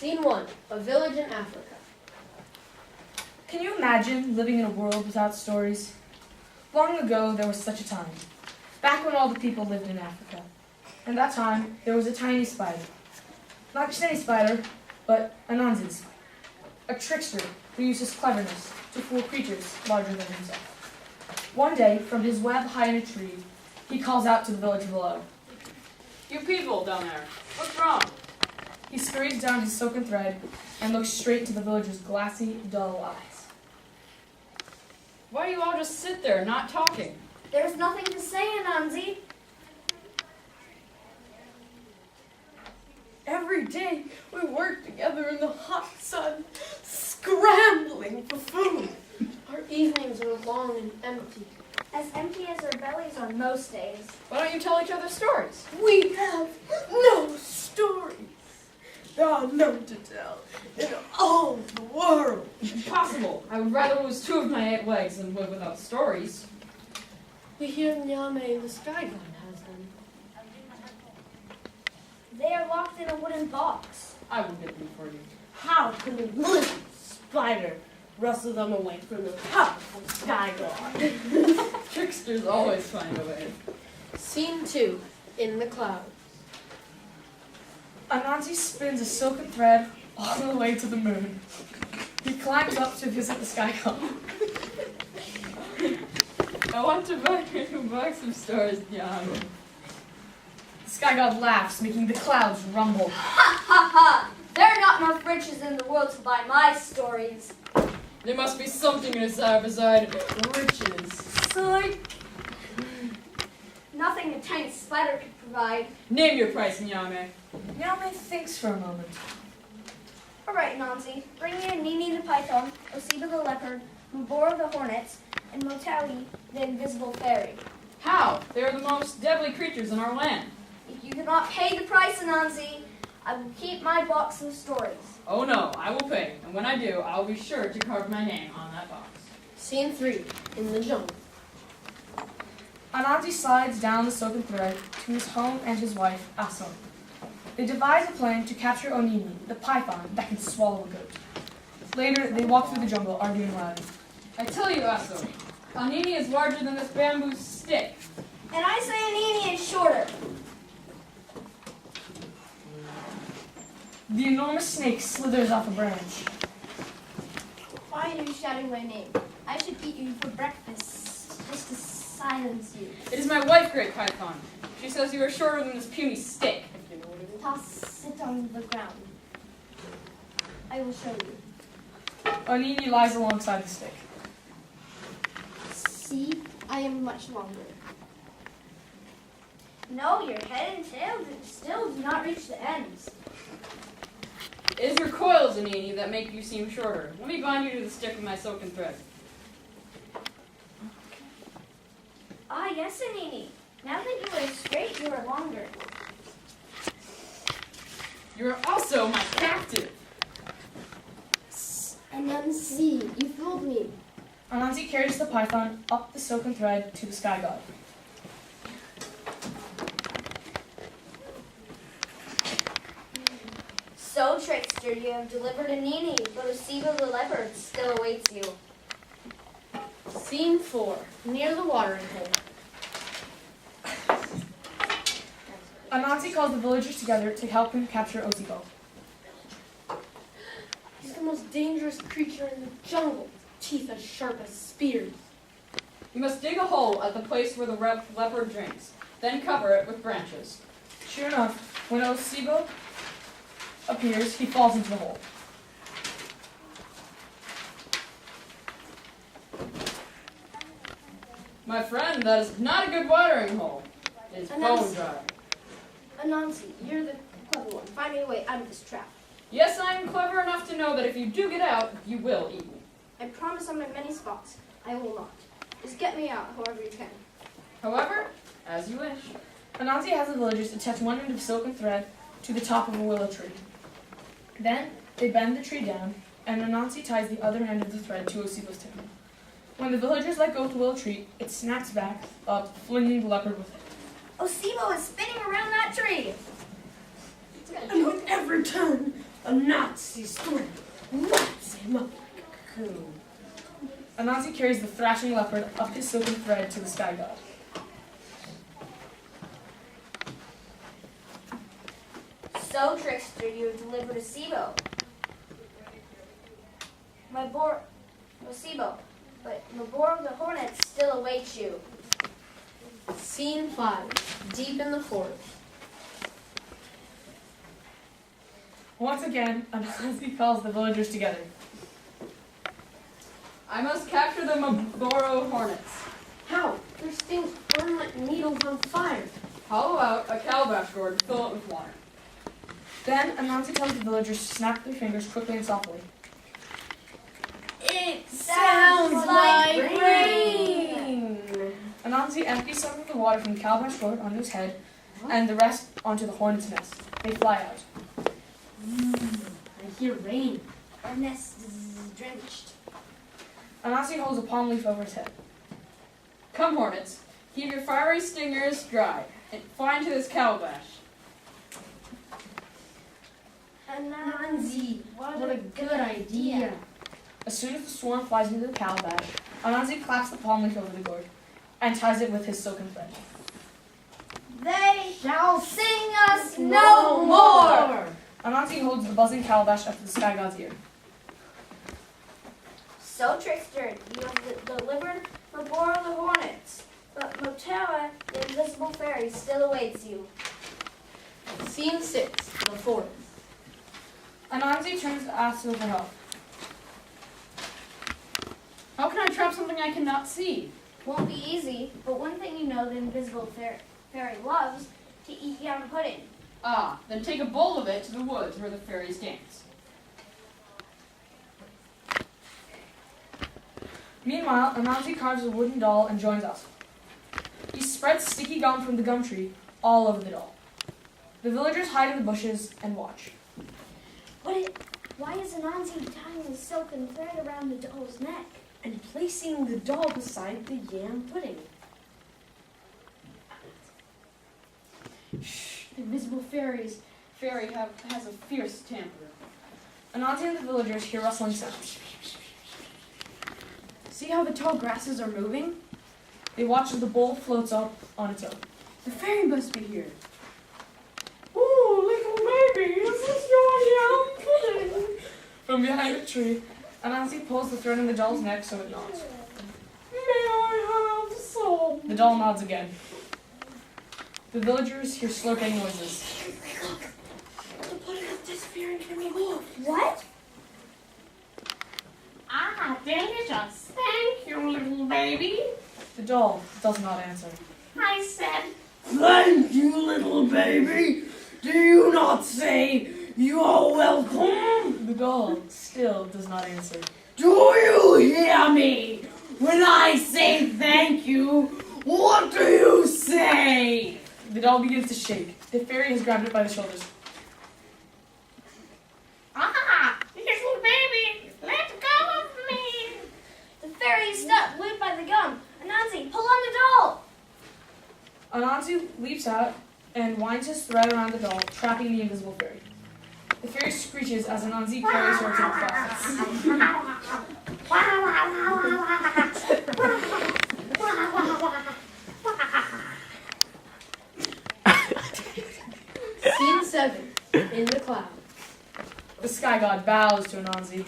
Scene 1, a village in Africa. Can you imagine living in a world without stories? Long ago, there was such a time. Back when all the people lived in Africa. In that time, there was a tiny spider. Not just any spider, but Anansi the spider. A trickster who used his cleverness to fool creatures larger than himself. One day, from his web high in a tree, he calls out to the village below. You people down there, what's wrong? He scurries down his silken thread and looks straight into the villagers' glassy, dull eyes. Why do you all just sit there, not talking? There's nothing to say, Anansi. Every day we work together in the hot sun, scrambling for food. Our evenings are long and empty. As empty as our bellies on most days. Why don't you tell each other stories? We have no stories. There are none to tell in all the world. Impossible. I would rather lose 2 of my 8 legs than live without stories. We hear Nyame the Sky God has them. They are locked in a wooden box. I will get them for you. How can a little spider wrestle them away from the powerful sky god? Tricksters always find a way. Scene 2, in the clouds. Anansi spins a silken thread all the way to the moon. He climbs up to visit the sky god. I want to buy a box of stars, Jan. The sky god laughs, making the clouds rumble. Ha ha ha! There are not enough riches in the world to buy my stories. There must be something inside beside riches. Psych! Nothing a tiny spider could provide. Name your price, Nyame. Nyame thinks for a moment. All right, Anansi, bring me Nini the python, Osiba the leopard, Mubora the hornets, and Motawi the invisible fairy. How? They are the most deadly creatures in our land. If you do not pay the price, Anansi, I will keep my box of stories. Oh no, I will pay, and when I do, I will be sure to carve my name on that box. Scene 3, in the jungle. Anansi slides down the silken thread to his home and his wife, Aso. They devise a plan to capture Onini, the python that can swallow a goat. Later, they walk through the jungle, arguing loudly. I tell you, Aso, Anini is larger than this bamboo stick. And I say Nini is shorter. The enormous snake slithers off a branch. Why are you shouting my name? I should eat you for breakfast, just to silence you. It is my wife, Great Python. She says you are shorter than this puny stick, if you know what it is. Toss it on the ground. I will show you. Onini lies alongside the stick. See, I am much longer. No, your head and tail still do not reach the ends. It is your coils, Anini, that make you seem shorter. Let me bind you to the stick with my silken thread. Ah, yes, Anini. Now that you are straight, you are longer. You are also my captive. Anansi, you fooled me. Anansi carries the python up the silken thread to the sky god. So, trickster, you have delivered Anini, but Osiba the leopard still awaits you. Scene 4, near the watering hole. Anansi calls the villagers together to help him capture Osibo. He's the most dangerous creature in the jungle, teeth as sharp as spears. You must dig a hole at the place where the leopard drinks, then cover it with branches. Sure enough, when Osibo appears, he falls into the hole. My friend, that is not a good watering hole. It is bone dry. Anansi, you're the clever one. Find me a way out of this trap. Yes, I am clever enough to know that if you do get out, you will eat me. I promise on my many spots, I will not. Just get me out however you can. However, as you wish. Anansi has the villagers attach one end of silken thread to the top of a willow tree. Then, they bend the tree down, and Anansi ties the other end of the thread to Osibo's tail. When the villagers let go of the willow tree, it snaps back up, flinging the leopard with it. Osibo is spinning around that tree. And with every turn, Anansi story wraps him up like a cocoon. Anansi carries the thrashing leopard up his silken thread to the sky god. So, trickster, you have delivered a Sibo. Sibo, but Mabor of the Hornets still awaits you. Scene 5. Deep in the forest. Once again, Anansi calls the villagers together. I must capture the Maboro hornets. How? Those things burn like needles on fire. Hollow out a calabash gourd, fill it with water. Then Anansi tells the villagers to snap their fingers quickly and softly. It Sounds like rain. Anansi empties some of the water from the calabash gourd onto his head, and the rest onto the hornet's nest. They fly out. I hear rain. Our nest is drenched. Anansi holds a palm leaf over his head. Come, hornets, keep your fiery stingers dry, and fly into this calabash. Anansi, what a good idea. As soon as the swarm flies into the calabash, Anansi claps the palm leaf over the gourd and ties it with his silken thread. They Shall sing us no more. Anansi holds the buzzing calabash up to the sky god's ear. So, trickster, you have delivered Mabor of the Hornets, but Motawa, the invisible fairy, still awaits you. Scene 6. The forest. Anansi turns to ask for help. How can I trap something I cannot see? Won't be easy, but one thing you know the invisible fairy loves, to eat yam pudding. Ah, then take a bowl of it to the woods where the fairies dance. Meanwhile, Anansi carves a wooden doll and joins us. He spreads sticky gum from the gum tree all over the doll. The villagers hide in the bushes and watch. Why is Anansi tying the silken thread around the doll's neck? And placing the doll beside the yam pudding. Shh, the invisible fairy has a fierce temper. Anansi and the villagers hear rustling sounds. See how the tall grasses are moving? They watch as the bowl floats up on its own. The fairy must be here. Oh, little baby, is this your yam pudding? From behind a tree, Anansi pulls the thread in the doll's neck so it nods. May I have some? The doll nods again. The villagers hear slurping noises. The pudding is disappearing from me. Move. What? Ah, delicious. Thank you, little baby. The doll does not answer. I said, Thank you, little baby. Do you not say you are welcome? The doll still does not answer. Do you hear me? When I say thank you, what do you say? The doll begins to shake. The fairy has grabbed it by the shoulders. ah, little baby, let go of me. The fairy is stuck, glued by the gum. Anansi, pull on the doll! Anansi leaps out and winds his thread around the doll, trapping the invisible fairy. The fairy screeches as Anansi carries her to the fire. Scene 7. In the clouds. The sky god bows to Anansi.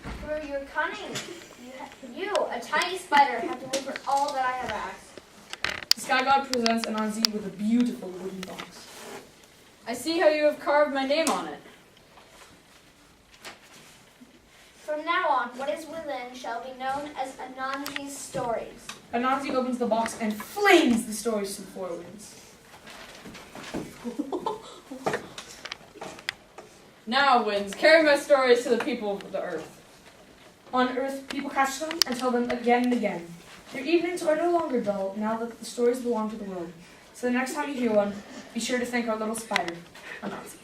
For your cunning, you, a tiny spider, have delivered all that I have asked. The sky god presents Anansi with a beautiful wooden box. I see how you have carved my name on it. From now on, what is within shall be known as Anansi's stories. Anansi opens the box and flings the stories to the four winds. Now, winds, carry my stories to the people of the earth. On Earth, people catch them and tell them again and again. Their evenings are no longer dull now that the stories belong to the world. So the next time you hear one, be sure to thank our little spider, Anansi.